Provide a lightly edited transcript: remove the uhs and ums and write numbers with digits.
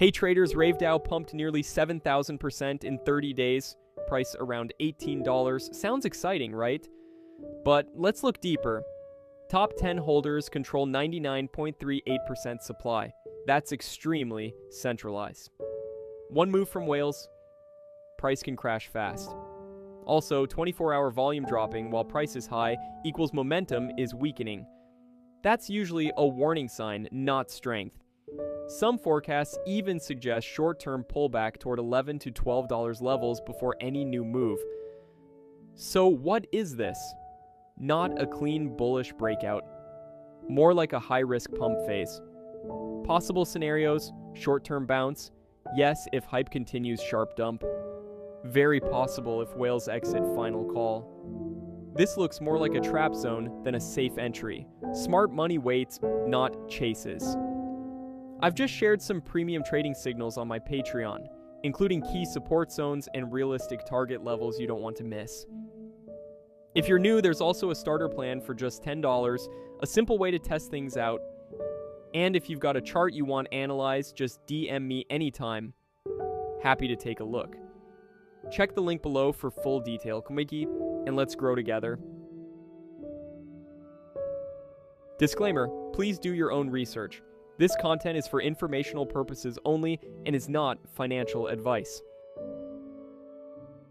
Hey traders, Rave Dao pumped nearly 7,000% in 30 days, price around $18. Sounds exciting, right? But let's look deeper. Top 10 holders control 99.38% supply. That's extremely centralized. One move from whales, price can crash fast. Also, 24-hour volume dropping while price is high equals momentum is weakening. That's usually a warning sign, not strength. Some forecasts even suggest short-term pullback toward $11 to $12 levels before any new move. So what is this? Not a clean bullish breakout. More like a high-risk pump phase. Possible scenarios: short-term bounce. Yes, if hype continues, sharp dump. Very possible if whales exit, final call. This looks more like a trap zone than a safe entry. Smart money waits, not chases. I've just shared some premium trading signals on my Patreon, including key support zones and realistic target levels you don't want to miss. If you're new, there's also a starter plan for just $10, a simple way to test things out. And if you've got a chart you want analyzed, just DM me anytime. Happy to take a look. Check the link below for full detail. Kumiki, and let's grow together. Disclaimer, please do your own research. This content is for informational purposes only and is not financial advice.